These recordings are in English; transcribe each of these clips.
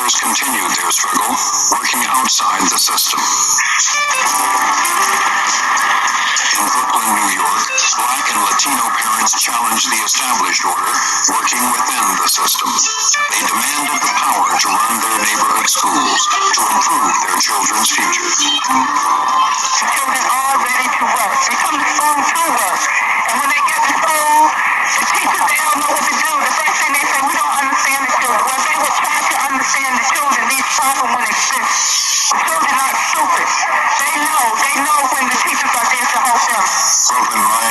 others continued their struggle, working outside the system. In Brooklyn, New York, Black and Latino parents challenged the established order, working within the system. They demanded the power to run their neighborhood schools, to improve their children's futures. The children are ready to work. They come to school to work. And when they get to school, the teachers, they don't know what to do. The first thing they say, we don't understand the children. Well, they will try to understand the children. These problems will exist. The children aren't stupid. They know when the teachers are there to help them. Well, when my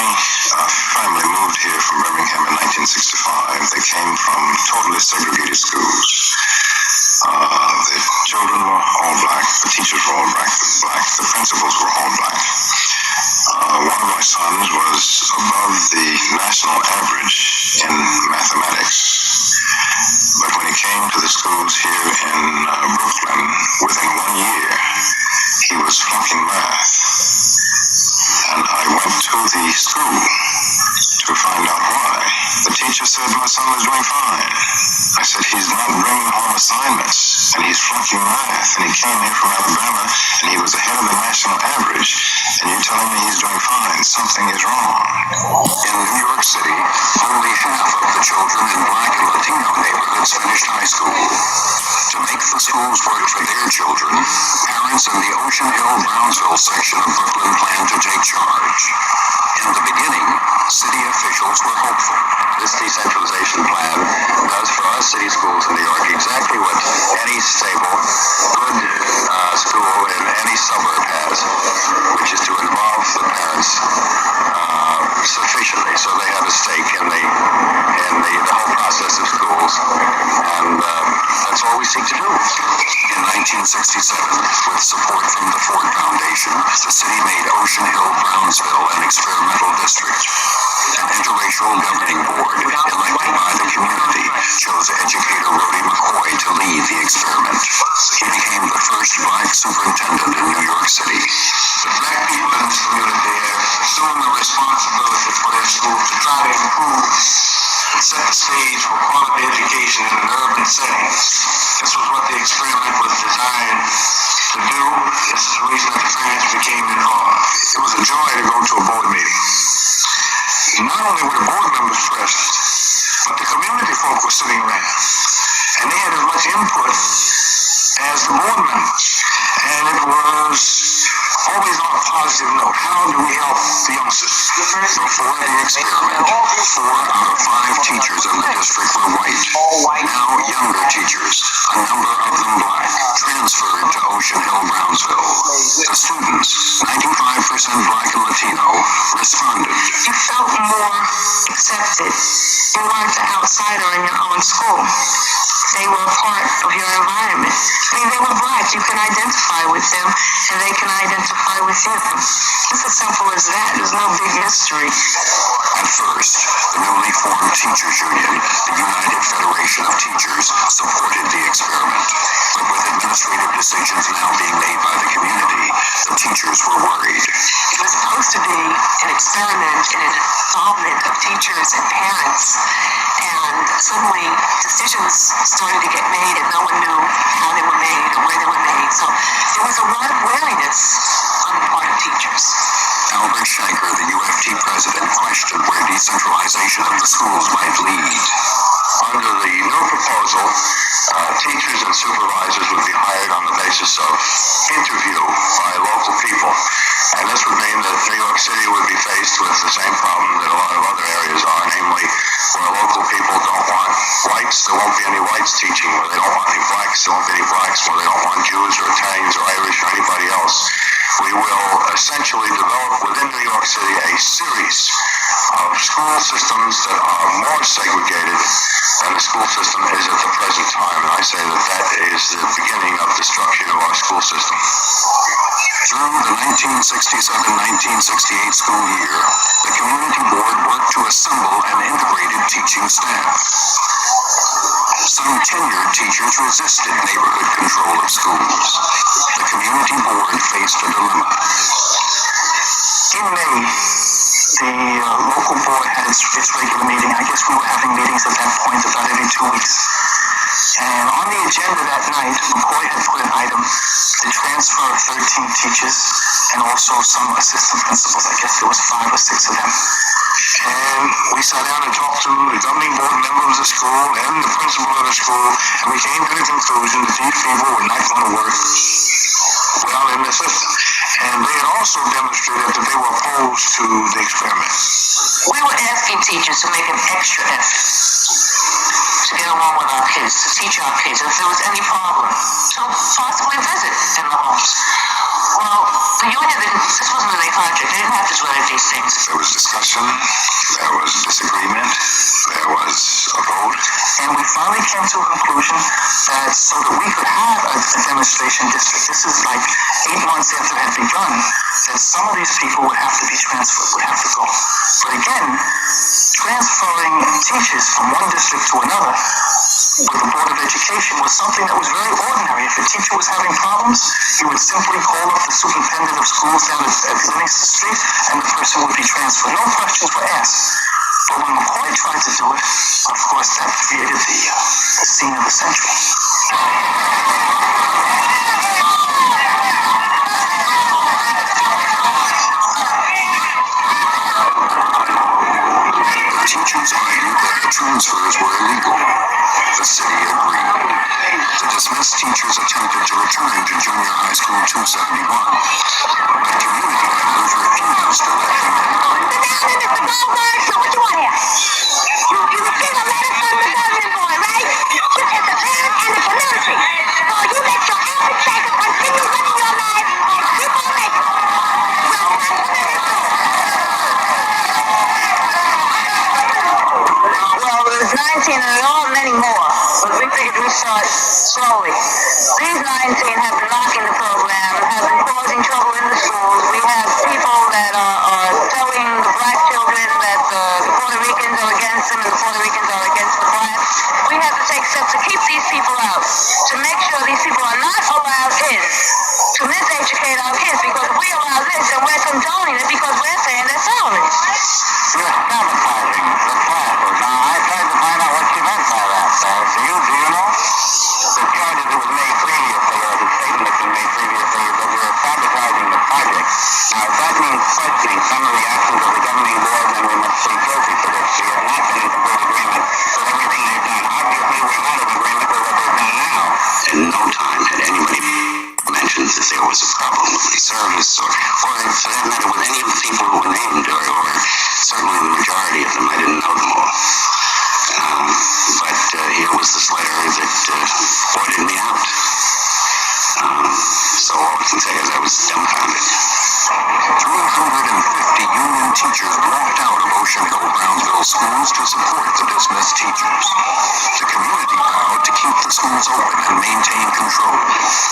family moved here from Birmingham in 1965, they came from totally segregated schools. The children were all black, the teachers were all black, the principals were all black. One of my sons was above the national average in mathematics. But when he came to the schools here in Brooklyn, within 1 year, he was flunking math. And I went to the school to find out why. The teacher said my son was doing fine. I said, he's not bringing home assignments, and he's flunking math, and he came here from Alabama, and he was ahead of the national average, and you're telling me he's doing fine. Something is wrong. In New York City, only half of the children in Black and Latino neighborhoods finished high school. To make the schools work for their children, parents in the Ocean Hill, Brownsville section of Brooklyn planned to take charge. In the beginning, city officials were hopeful. This decentralization plan does for our city schools in New York exactly what any stable, good school in any suburb has, which is to involve the parents sufficiently so they have a stake in the whole process of schools. And that's all we seek to do. In 1967, with support from the Ford Foundation, the city made Ocean Hill, Brownsville an experimental district. An interracial governing board, elected by the community, chose educator Rhodey McCoy to lead the experiment. He became the first black superintendent in New York City. The black people in this community have assumed the responsibility for their schools to try to improve and set the stage for quality education in an urban setting. This was what the experiment was designed to do. This is the reason that the parents became involved. It was a joy to go to a board meeting. Not only were the board members present, but the community folk were sitting around. And they had as much input as the board members. And it was always on a positive note. How do we help the youngsters? Before the experiment, 4 out of 5 teachers in the district were white. Now younger teachers, a number of them black, transferred to Ocean Hill, Brownsville. The students, 95% black and Latino, responded. You felt more accepted. You weren't the outsider in your own school. They were a part of your environment. I mean, they were black. You can identify with them, and they can identify with you. It's as simple as that. There's no big mystery. At first, the newly formed Teachers Union, the United Federation of Teachers, supported the experiment. But with administrative decisions now being made by the community, the teachers were worried. It was supposed to be an experiment in an involvement of teachers and parents, and suddenly decisions started to get made, and no one knew how they were made or where they were made. So there was a lot of wariness on the part of teachers. Albert Shanker, the UFT president, questioned where decentralization of the schools might lead. Under the new proposal, teachers and supervisors would be hired on the basis of interview by local people. And this would mean that New York City would be faced with the same problem that a lot of other areas are, namely where local people don't want whites, there won't be any whites teaching. Where they don't want any blacks, there won't be any blacks. Where they don't want Jews or Italians or Irish or anybody else. We will essentially develop within New York City a series of school systems that are more segregated than the school system is at the present time. And I say that that is the beginning of destruction of our school system. Through the 1967-1968 school year, the community board worked to assemble an integrated teaching staff. Some tenured teachers resisted neighborhood control of schools. The community board faced a dilemma. In May, the local board had its regular meeting. I guess we were having meetings at that point about every 2 weeks. And on the agenda that night, McCoy had put an item to transfer 13 teachers and also some assistant principals. I guess there was 5 or 6 of them. And we sat down and talked to the governing board members of the school and the principal of the school, and we came to the conclusion that these people were not going to work well in the system. And they had also demonstrated that they were opposed to the experiment. We were asking teachers to make an extra effort to get along with our kids, to teach our kids, if there was any problem, to possibly visit in the homes. Well, the union didn't, this wasn't a project, they didn't have to do any of these things. There was discussion, there was disagreement, there was a vote. And we finally came to a conclusion that so that we could have a demonstration district, this is like 8 months after it had begun, that some of these people would have to be transferred, would have to go. But again, transferring teachers from one district to another with the Board of Education was something that was very ordinary. If a teacher was having problems, he would simply call up the superintendent of schools down at Livingston Street, and the person would be transferred. No questions were asked. But when McCoy tried to do it, of course, that created the scene of the century. The teachers argued that the transfers were illegal. The city agreed. The dismissed teachers attempted to return to junior high school 271, but community members refused to let them in. Mr. Bolstered, so what you want here? You received a letter from the governing board, right? Which is the parents and the community. So you let your average child continue living your life and keep on making it. Well, there's 19 and there are many more, but we figured we'd start slowly. These 19 have been knocking the program, have been causing trouble in the schools. We have people that are telling the black children that the Puerto Ricans are against them and the Puerto Ricans are against the blacks. We have to take steps to keep these people out, to make sure these people are not allowed in, to miseducate our kids, because if we allow this, then we're condoning it because we're saying they're felonies. You're sabotaging the classes. Now, I tried to find out what she meant by that. Do you know? The charges that was made previously, or the statement that's been made previously, is that we're sabotaging the project. Now, if that means questioning some of the actions of the governing board, then we must plead guilty to this. We have not been in complete agreement with everything they've done. Obviously, we're not in agreement with what they've done now. In no time had anybody mentioned that there was a problem with my service, or for that matter, with any of the people who were named, or certainly the majority of them. I didn't know them all. But here was this letter that ordered me out. So all I can say is I was dumbfounded. 350 union teachers walked out of Ocean Hill Brownsville schools to support the dismissed teachers. The community vowed to keep the schools open and maintain control.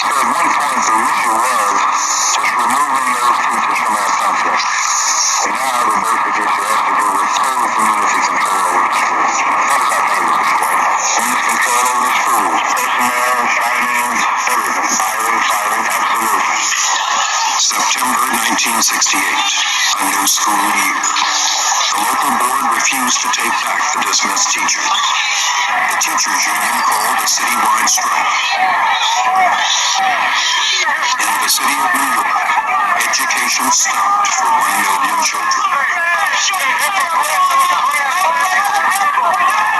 So at one point, the issue was just removing those teachers from our contract. And now the basic issue has to do with total community control over the schools. What does that mean to the school? Community control over the schools. Personnel, finance, everything. Filing, absolutely. September 1968, a new school year. The local board refused to take back the dismissed teachers. The teachers' union called a citywide strike. In the city of New York, education stopped for 1 million children.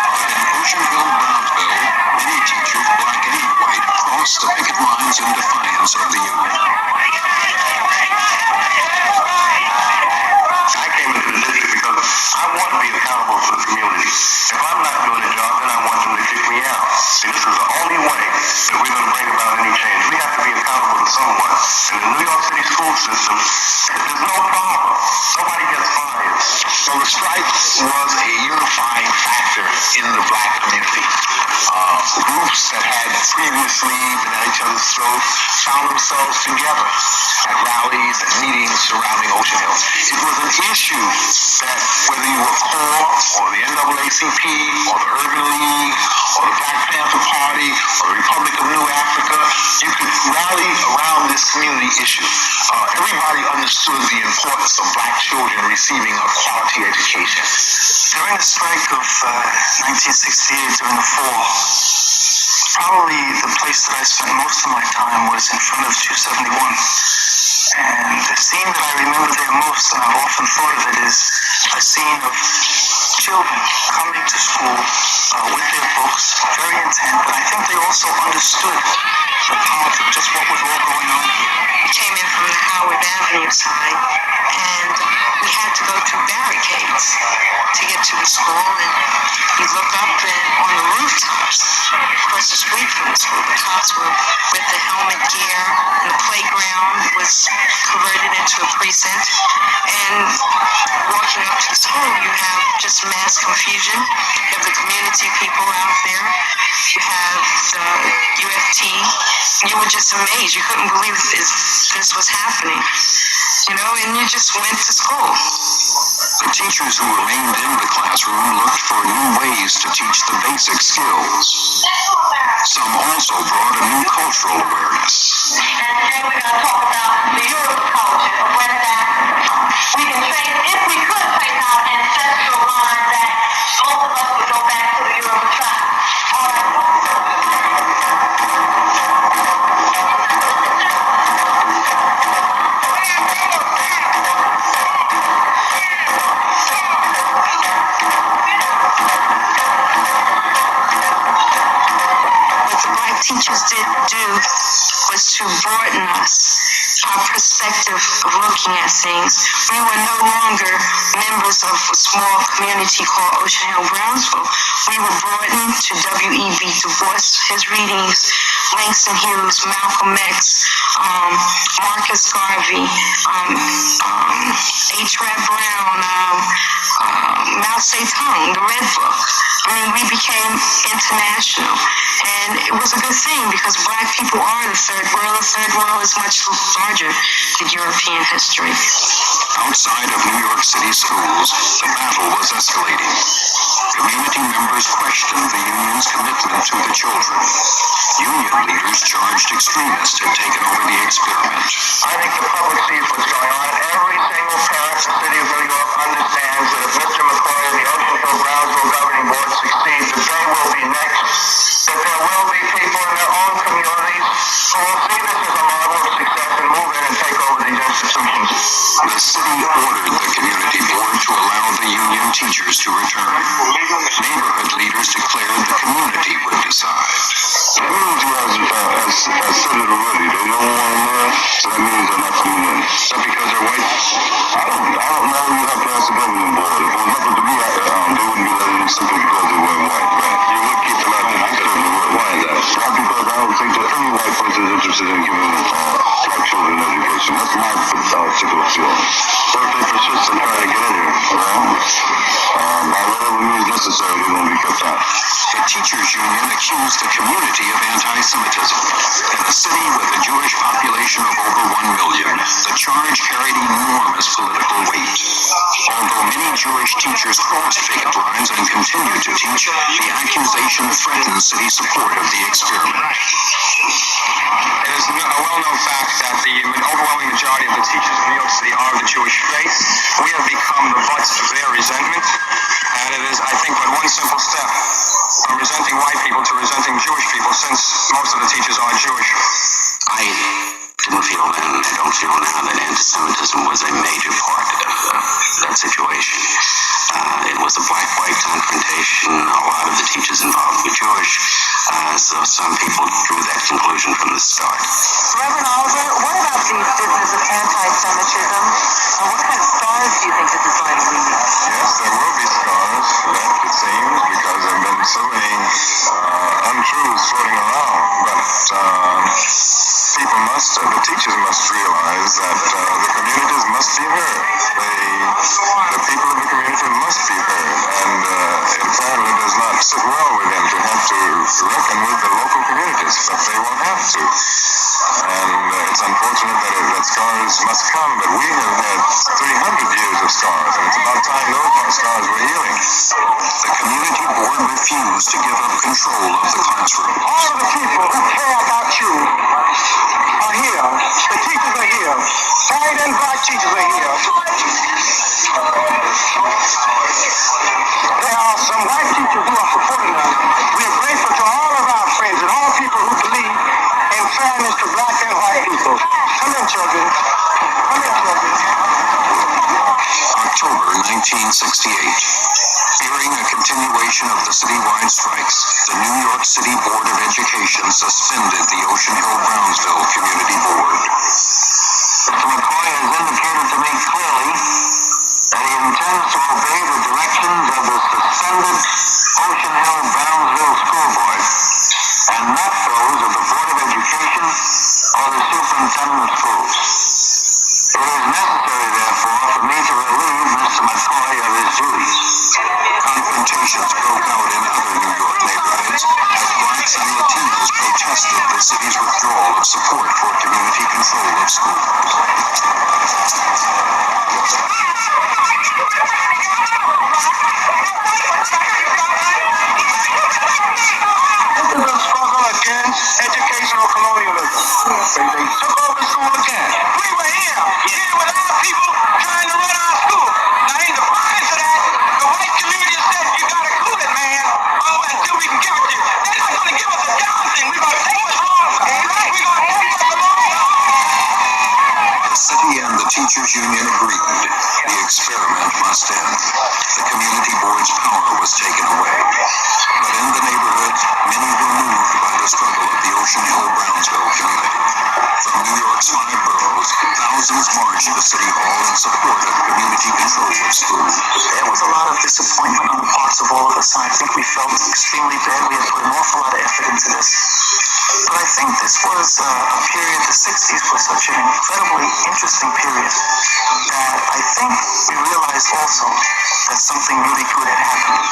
But in Ocean Hill, Brownsville, many teachers, black and white, crossed the picket lines in defiance of the union. I came into the district because I want to be accountable to the community. If I'm not doing a job, then I want them to kick me out. See, this is the only way that we're going to bring about any change. We have to be accountable to someone. In the New York City school system, there's no problem. Nobody gets fired. So the strike was a unifying factor in the black community. Groups that had previously been at each other's throats found themselves together at rallies and meetings surrounding Ocean Hill. It was an issue that whether you were CORE or the NAACP or the Urban League or the Black Panther Party or the Republic of New Africa, you could rally around this community issue. Everybody understood the importance of black children receiving a quality education. During the strike of 1968, during the fall, probably the place that I spent most of my time was in front of 271. And the scene that I remember there most, and I've often thought of it, is a scene of children coming to school with their books, very intent, and I think they also understood the part of just what was all going on here. We came in from the Howard Avenue side, and we had to go through barricades to get to the school, and you look up and on the rooftops across the street from the school, the cops were with the helmet gear, and the playground was converted into a precinct, and walking up to the school, you have just mass confusion. You have the community people out there, you have the UFT. You were just amazed. You couldn't believe this was happening, and you just went to school. The teachers who remained in the classroom looked for new ways to teach the basic skills. Some also brought a new cultural awareness. And today we're going to talk about the Europe culture of West Africa. We can trace, if we could trace our ancestral line back, most of us would go back to the Yoruba tribe. Teachers did do was to broaden us, our perspective of looking at things. We were no longer members of a small community called Ocean Hill, Brownsville. We were broadened to W.E.B. Du Bois, his readings, Langston Hughes, Malcolm X, Marcus Garvey, H. Rap Brown, Mao Zedong, the Red Book. We became international, and it was a good thing because Black people are the third world. The third world is much larger than European history. Outside of New York City schools, the battle was escalating. Community members questioned the union's commitment to the children. Union leaders charged extremists had taken over the experiment. I think the public sees what's going on. Every single parent in the city of New York understands that if Mr. McCoy and the Ocean Hill Brownsville Governing Board succeed, that they will be next, that there will be people in their own communities who will see this as a model of success and move in and take over these institutions. The city ordered the community board to allow the union teachers to return. Neighborhood leaders declared the community would decide. The community has said it already. They don't want to learn, so that means they're not coming in. Is that because they're white? I don't know. You have to ask the governing board. If it was up to me, they wouldn't be letting them simply because they weren't white. Right? You would keep them out there. I certainly would. Why is that? Not because I don't think that any white person is interested in giving black children education. That's my particular feeling. But if they persist in trying to get in here, by whatever means necessary, they're going to be kept out. The teachers' union accused the community of anti-Semitism. In a city with a Jewish population of over 1 million, the charge carried enormous political weight. Although many Jewish teachers crossed picket lines and continued to teach, the accusation threatened city support of the experiment. It is a well-known fact that the overwhelming majority of the teachers in New York City are of the Jewish faith. We have become the butts of their resentment, and it is, I think, but one simple step from resenting white people to resenting Jewish people, since most of the teachers are Jewish. I didn't feel then, and I don't feel now, that anti-Semitism was a major part of that situation. It was a black-white confrontation. A lot of the teachers involved were Jewish, so some people drew that conclusion from the start. Reverend Oliver, what about the business of anti-Semitism? What kind of scars do you think this is going to leave? Yes, there will be scars left, it seems, because there have been so many untruths floating around. But the teachers must realize that the communities must be heard. The people of the community must be heard. And it apparently does not sit well with them to have to reckon with the local communities, but they won't have to. And it's unfortunate that scars must come, but we have had 300 years of scars, and it's about time those scars were healing. The community board refused to give up control of the classroom. All of the people who care about you are here. The teachers are here. White and black teachers are here. There are some white teachers who are supporting us. We are grateful to all of our friends in is to black and white people. Come in, children. Come in, children. October 1968. Fearing a continuation of the citywide strikes, the New York City Board of Education suspended the Ocean Hill-Brownsville Community Board. Mr. McCoy has indicated to me clearly that he intends to obey the directions of the suspended Ocean Hill-Brownsville School Board and not those of the Board of Education or the Superintendent of Schools. It is necessary, therefore, for me to relieve Mr. McCoy of his duties. Confrontations broke out in other New York neighborhoods as blacks and Latinos protested the city's withdrawal of support for community control of schools. This is a struggle against educational colonialism. They took over school again. We were here with our people trying to run our school. Now, in defiance of that, the white community said, you gotta cool it, man. Until we can give it to you. They're not gonna give us a Johnson. We're gonna take what's wrong. We're gonna take what belongs. The city and the teachers' union agreed. The experiment must end. The community board's power was taken away. But in the neighborhoods, many were moved by the struggle of the Ocean Hill-Brownsville community. From New York's 5 boroughs, thousands marched to City Hall in support of community control of schools. There was a lot of disappointment on the parts of all of us, and I think we felt extremely bad. We had put an awful lot of effort into this. But I think this was a period, the 60s was such an incredibly interesting period that I think we realized also that something really good had happened.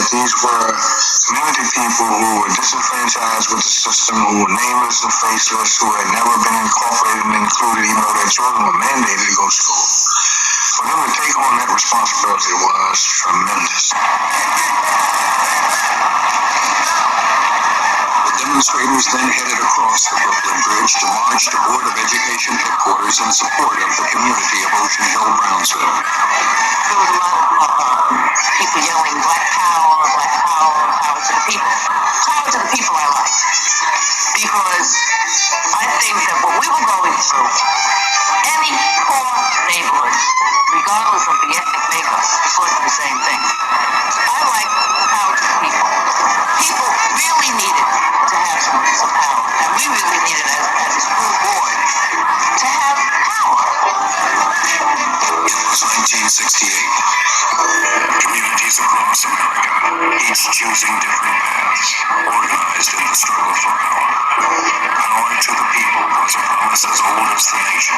These were community people who were disenfranchised with the system, who were nameless and faceless, who had never been incorporated and included, even though their children were mandated to go to school. For them to take on that responsibility was tremendous. The demonstrators then headed across the Brooklyn Bridge to march to Board of Education headquarters in support of the community of Ocean Hill-Brownsville. There was a lot of people yelling, black power, power to the people. Power to the people I like. Because I think that what we were going through, any poor neighborhood, regardless of the ethnic makeup, is going through the same thing. I like power to the people. People really needed to have some power. And we really needed, as a school board, to have power. It was 1968. Communities across America, each choosing different paths, organized in the struggle for power. Power to the people was a promise as old as the nation.